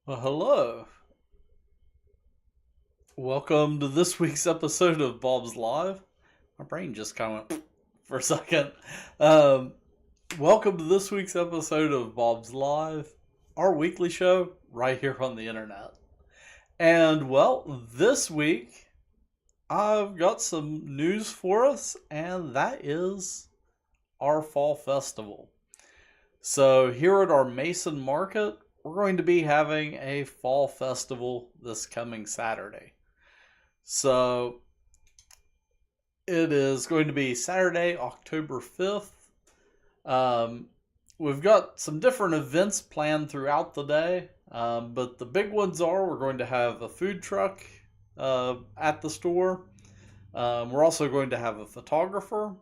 Well, hello. Welcome to this week's episode of Bob's Live. My brain just kind of went for a second. Um, Welcome to this week's episode of Bob's Live, our weekly show right here on the internet. And well, this week I've got some news for us, and that is our fall festival. So, here at our Mason Market, we're going to be having a fall festival this coming Saturday. So it is going to be Saturday, October 5th. Um, we've got some different events planned throughout the day, but the big ones are we're going to have a food truck at the store. We're also going to have a photographer.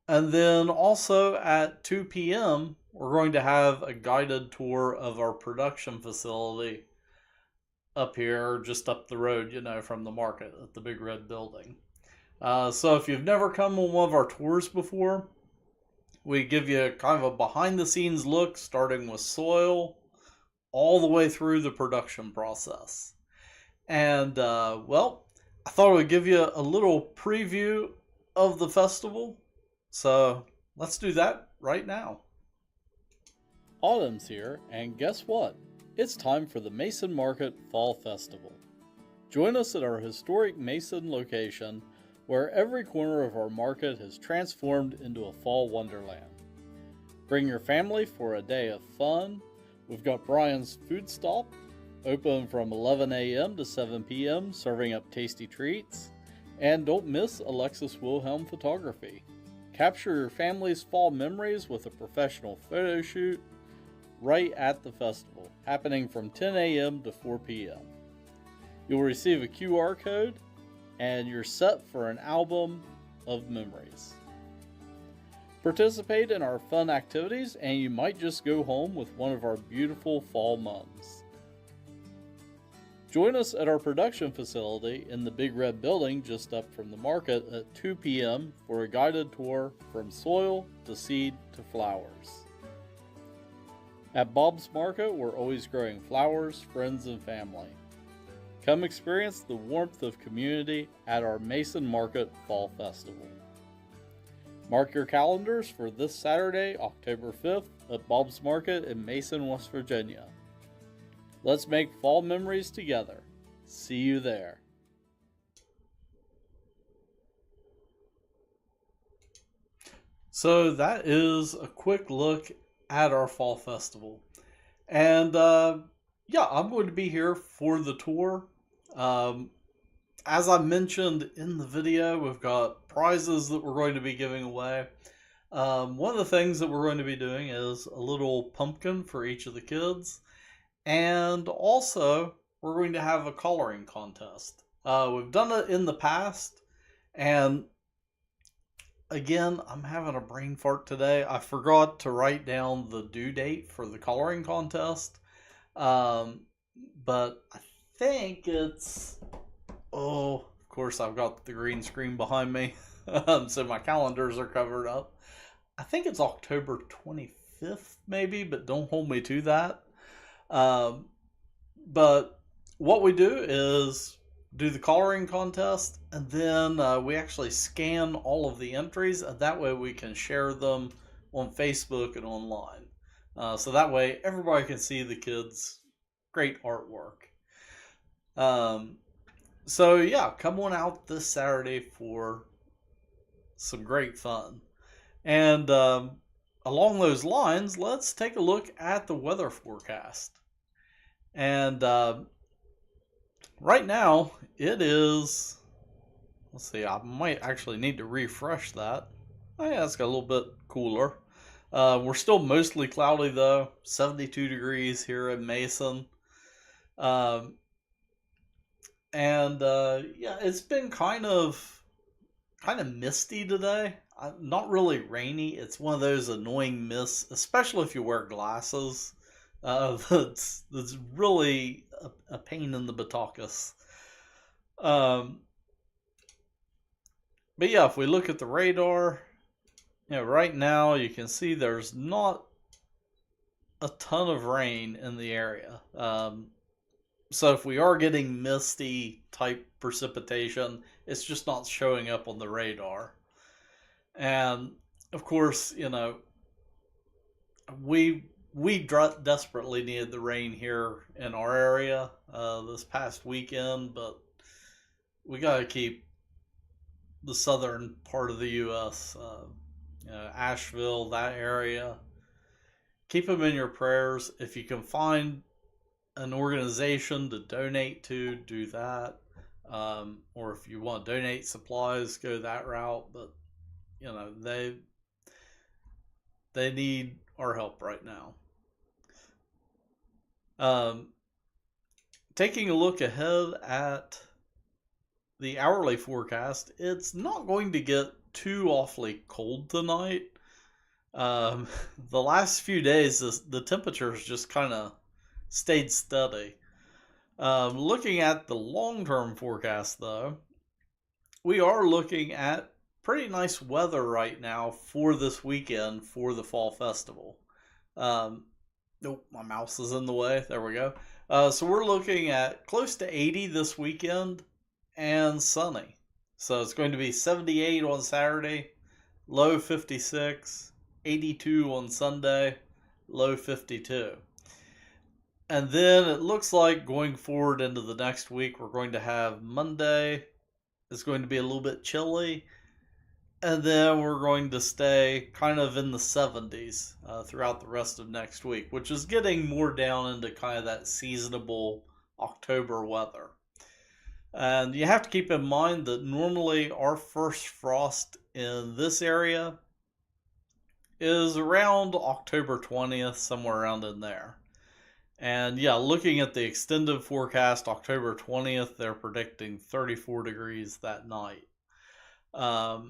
And then also at 2 p.m., we're going to have a guided tour of our production facility up here, just up the road, from the market at the big red building. So if you've never come on one of our tours before, we give you kind of a behind the scenes look, starting with soil all the way through the production process. And, well, I thought I would give you a little preview of the festival. So let's do that right now. Autumn's here, and guess what? It's time for the Mason Market Fall Festival. Join us at our historic Mason location, where every corner of our market has transformed into a fall wonderland. Bring your family for a day of fun. We've got Brian's Food Stop, open from 11 a.m. to 7 p.m., serving up tasty treats. And don't miss Alexis Wilhelm Photography. Capture your family's fall memories with a professional photo shoot right at the festival, happening from 10 a.m. to 4 p.m. You'll receive a QR code, and you're set for an album of memories. Participate in our fun activities, and you might just go home with one of our beautiful fall mums. Join us at our production facility in the Big Red Building just up from the market at 2 p.m. for a guided tour from soil to seed to flowers. At Bob's Market, we're always growing flowers, friends, and family. Come experience the warmth of community at our Mason Market Fall Festival. Mark your calendars for this Saturday, October 5th at Bob's Market in Mason, West Virginia. Let's make fall memories together. See you there. So that is a quick look at our fall festival. And yeah, I'm going to be here for the tour. Um, as I mentioned in the video, we've got prizes that we're going to be giving away. One of the things that we're going to be doing is a little pumpkin for each of the kids. And also, we're going to have a coloring contest. We've done it in the past, and again, I'm having a brain fart today. I forgot to write down the due date for the coloring contest. Um, but I think it's, oh, of course, I've got the green screen behind me, so my calendars are covered up. I think it's October 25th, maybe, but don't hold me to that. Um, but what we do is do the coloring contest, and then we actually scan all of the entries, and that way we can share them on Facebook and online. So that way everybody can see the kids' great artwork. Um, so yeah, come on out this Saturday for some great fun. And along those lines, let's take a look at the weather forecast. And right now, it is. Let's see, I might actually need to refresh that. Oh, yeah, it's got a little bit cooler. We're still mostly cloudy though, 72 degrees here in Mason. Um, and yeah, it's been kind of misty today. Not really rainy. It's one of those annoying mists, especially if you wear glasses. That's really a pain in the buttockers. Um, but yeah, if we look at the radar, right now you can see there's not a ton of rain in the area. So if we are getting misty type precipitation, it's just not showing up on the radar. And of course, we desperately needed the rain here in our area this past weekend, but we got to keep the southern part of the U.S., Asheville, that area. Keep them in your prayers. If you can find an organization to donate to, do that. Or if you want to donate supplies, go that route. But they need our help right now. Taking a look ahead at the hourly forecast, it's not going to get too awfully cold tonight. The last few days, the temperatures just kind of stayed steady. Looking at the long-term forecast, though, we are looking at pretty nice weather right now for this weekend for the Fall Festival. Nope, my mouse is in the way. There we go. So we're looking at close to 80 this weekend and sunny. So it's going to be 78 on Saturday, low 56, 82 on Sunday, low 52. And then it looks like going forward into the next week, we're going to have Monday. It's going to be a little bit chilly. And then we're going to stay kind of in the 70s throughout the rest of next week, which is getting more down into kind of that seasonable October weather. And you have to keep in mind that normally our first frost in this area is around October 20th, somewhere around in there. And yeah, looking at the extended forecast, October 20th, they're predicting 34 degrees that night. Of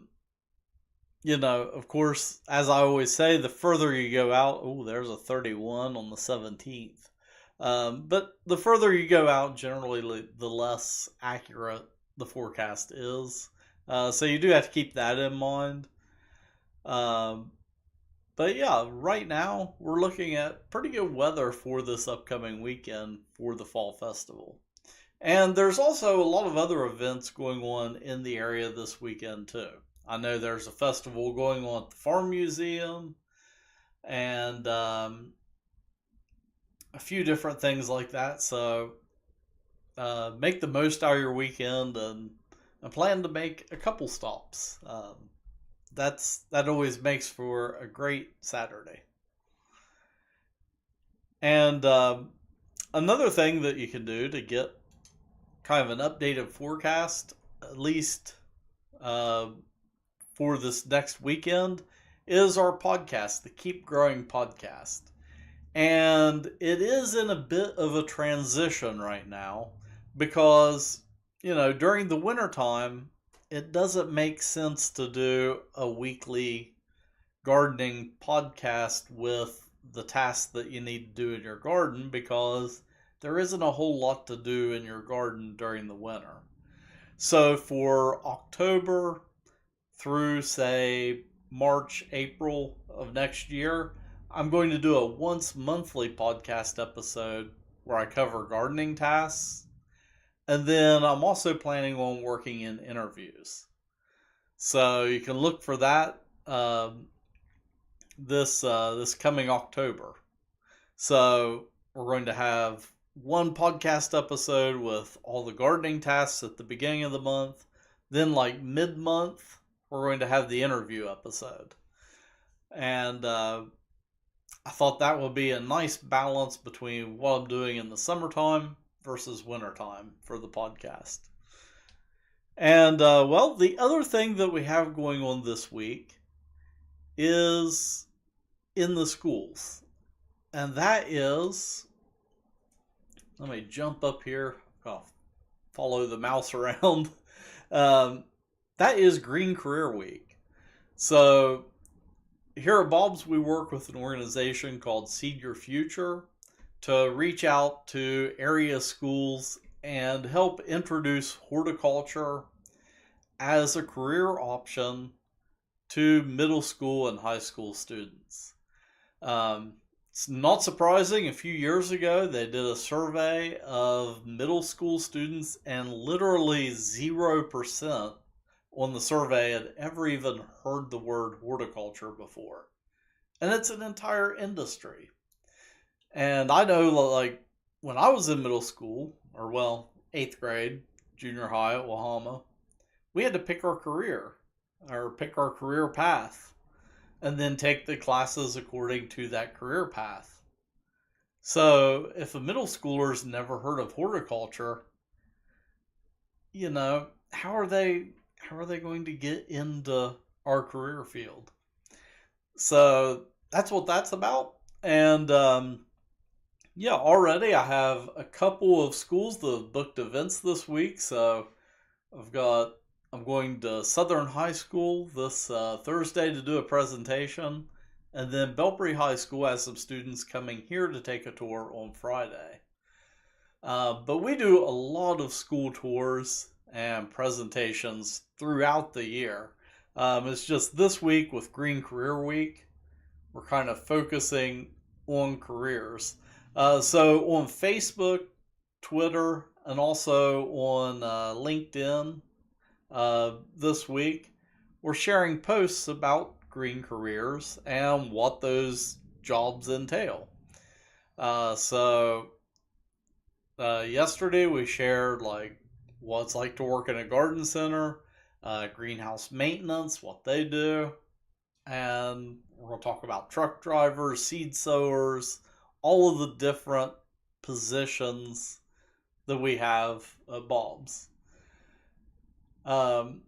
course, as I always say, the further you go out, there's a 31 on the 17th. But the further you go out, generally, the less accurate the forecast is. So you do have to keep that in mind. But yeah, right now we're looking at pretty good weather for this upcoming weekend for the Fall Festival. And there's also a lot of other events going on in the area this weekend too. I know there's a festival going on at the Farm Museum and a few different things like that. So make the most out of your weekend and plan to make a couple stops. That always makes for a great Saturday. And another thing that you can do to get kind of an updated forecast, at least for this next weekend, is our podcast, the Keep Growing podcast. And it is in a bit of a transition right now because, during the wintertime, it doesn't make sense to do a weekly gardening podcast with the tasks that you need to do in your garden because there isn't a whole lot to do in your garden during the winter. So for October through, say, March, April of next year, I'm going to do a once monthly podcast episode where I cover gardening tasks. And then I'm also planning on working in interviews. So you can look for that this coming October. So we're going to have one podcast episode with all the gardening tasks at the beginning of the month. Then like mid-month, we're going to have the interview episode. And I thought that would be a nice balance between what I'm doing in the summertime versus wintertime for the podcast. And, the other thing that we have going on this week is in the schools. And that is, let me jump up here, follow the mouse around. That is Green Career Week. So here at Bob's, we work with an organization called Seed Your Future to reach out to area schools and help introduce horticulture as a career option to middle school and high school students. It's not surprising. A few years ago, they did a survey of middle school students, and literally 0% on the survey had ever even heard the word horticulture before. And it's an entire industry. And I know, like, when I was in middle school, or well, eighth grade, junior high at Wahama, we had to pick our career or pick our career path and then take the classes according to that career path. So if a middle schooler's never heard of horticulture, how are they going to get into our career field? So that's what that's about. And yeah, already I have a couple of schools that have booked events this week. So I'm going to Southern High School this Thursday to do a presentation, and then Belpre High School has some students coming here to take a tour on Friday. But we do a lot of school tours and presentations throughout the year. It's just this week with Green Career Week, we're kind of focusing on careers. So on Facebook, Twitter, and also on LinkedIn this week, we're sharing posts about green careers and what those jobs entail. So yesterday we shared like what it's like to work in a garden center, greenhouse maintenance, what they do, and we're going to talk about truck drivers, seed sowers, all of the different positions that we have at Bob's. And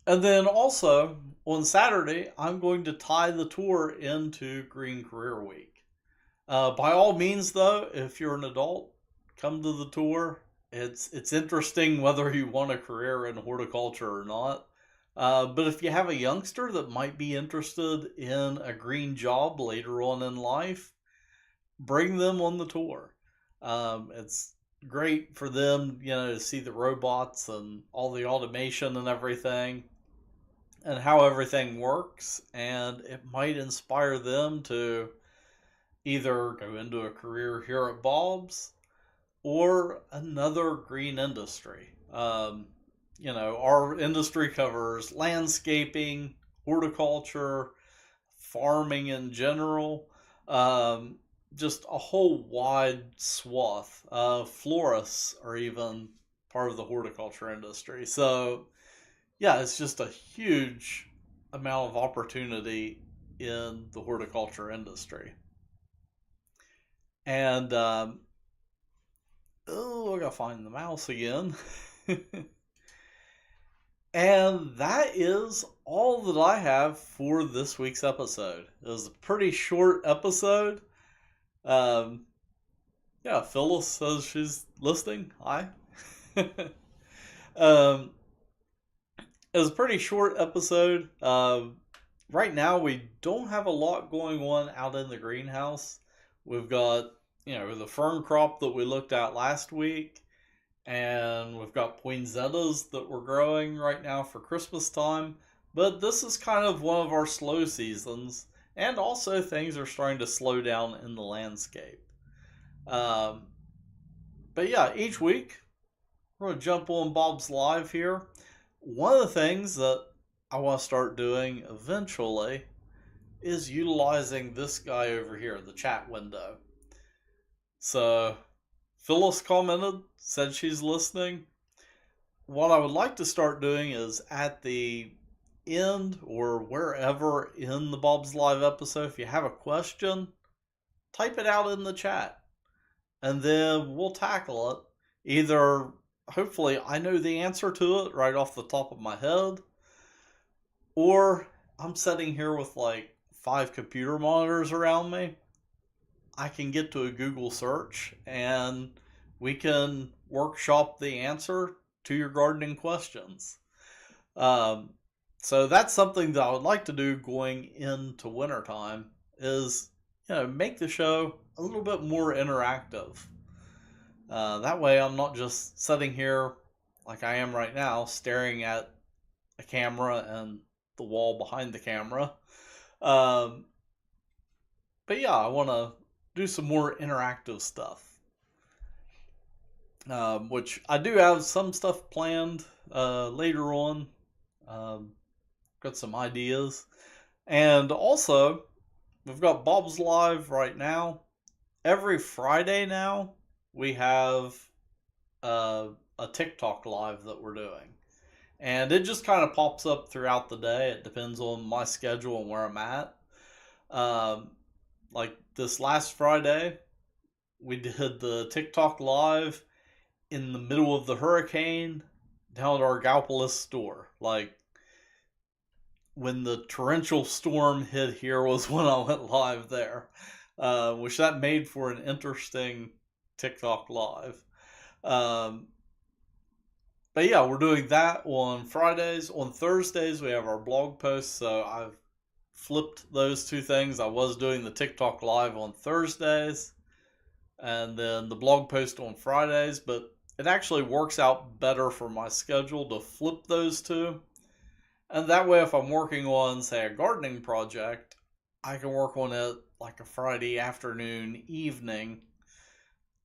then also on Saturday, I'm going to tie the tour into Green Career Week. By all means, though, if you're an adult, come to the tour. It's interesting whether you want a career in horticulture or not. But if you have a youngster that might be interested in a green job later on in life, bring them on the tour. It's great for them, to see the robots and all the automation and everything and how everything works. And it might inspire them to either go into a career here at Bob's or another green industry. Our industry covers landscaping, horticulture, farming in general, just a whole wide swath. Florists are even part of the horticulture industry. So, yeah, it's just a huge amount of opportunity in the horticulture industry. And, I gotta find the mouse again. And that is all that I have for this week's episode. It was a pretty short episode. Yeah, Phyllis says she's listening. Hi. It was a pretty short episode. Right now, we don't have a lot going on out in the greenhouse. We've got, the fern crop that we looked at last week, and we've got poinsettias that we're growing right now for Christmas time. But this is kind of one of our slow seasons, and also things are starting to slow down in the landscape. But yeah, each week we're going to jump on Bob's Live here. One of the things that I want to start doing eventually is utilizing this guy over here, the chat window. So Phyllis commented, said she's listening. What I would like to start doing is at the end or wherever in the Bob's Live episode, if you have a question, type it out in the chat. And then we'll tackle it. Either, hopefully, I know the answer to it right off the top of my head, or I'm sitting here with like 5 computer monitors around me. I can get to a Google search and we can workshop the answer to your gardening questions. So that's something that I would like to do going into wintertime is, make the show a little bit more interactive. That way I'm not just sitting here like I am right now, staring at a camera and the wall behind the camera. But yeah, I want to do some more interactive stuff. Which I do have some stuff planned later on. Um, got some ideas. And also, we've got Bob's Live right now. Every Friday now, we have a TikTok live that we're doing. And it just kind of pops up throughout the day. It depends on my schedule and where I'm at. Um, like this last Friday, we did the TikTok live in the middle of the hurricane down at our Galpolis store. Like, when the torrential storm hit here was when I went live there, which that made for an interesting TikTok live. Um, but yeah, we're doing that on Fridays. On Thursdays, we have our blog posts. So I've flipped those two things. I was doing the TikTok live on Thursdays and then the blog post on Fridays, but it actually works out better for my schedule to flip those two. And that way, if I'm working on, say, a gardening project, I can work on it like a Friday afternoon, evening,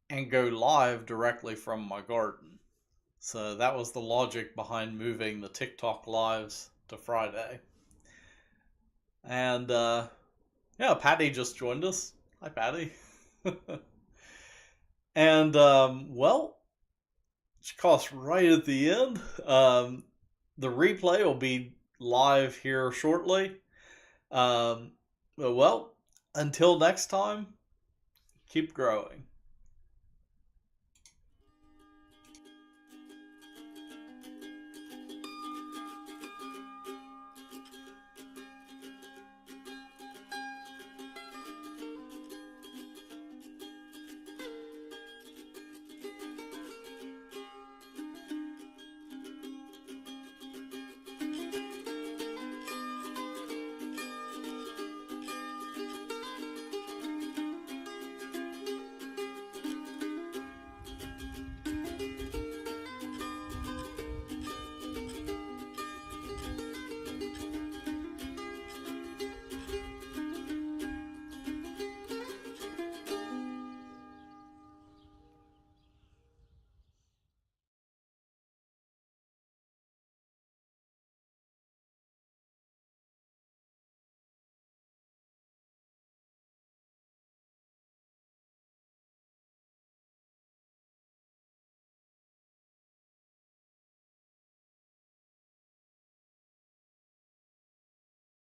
and go live directly from my garden. So that was the logic behind moving the TikTok lives to Friday. And yeah, Patty just joined us. Hi, Patty. And well, she caught us right at the end. The replay will be live here shortly. Well, until next time, keep growing.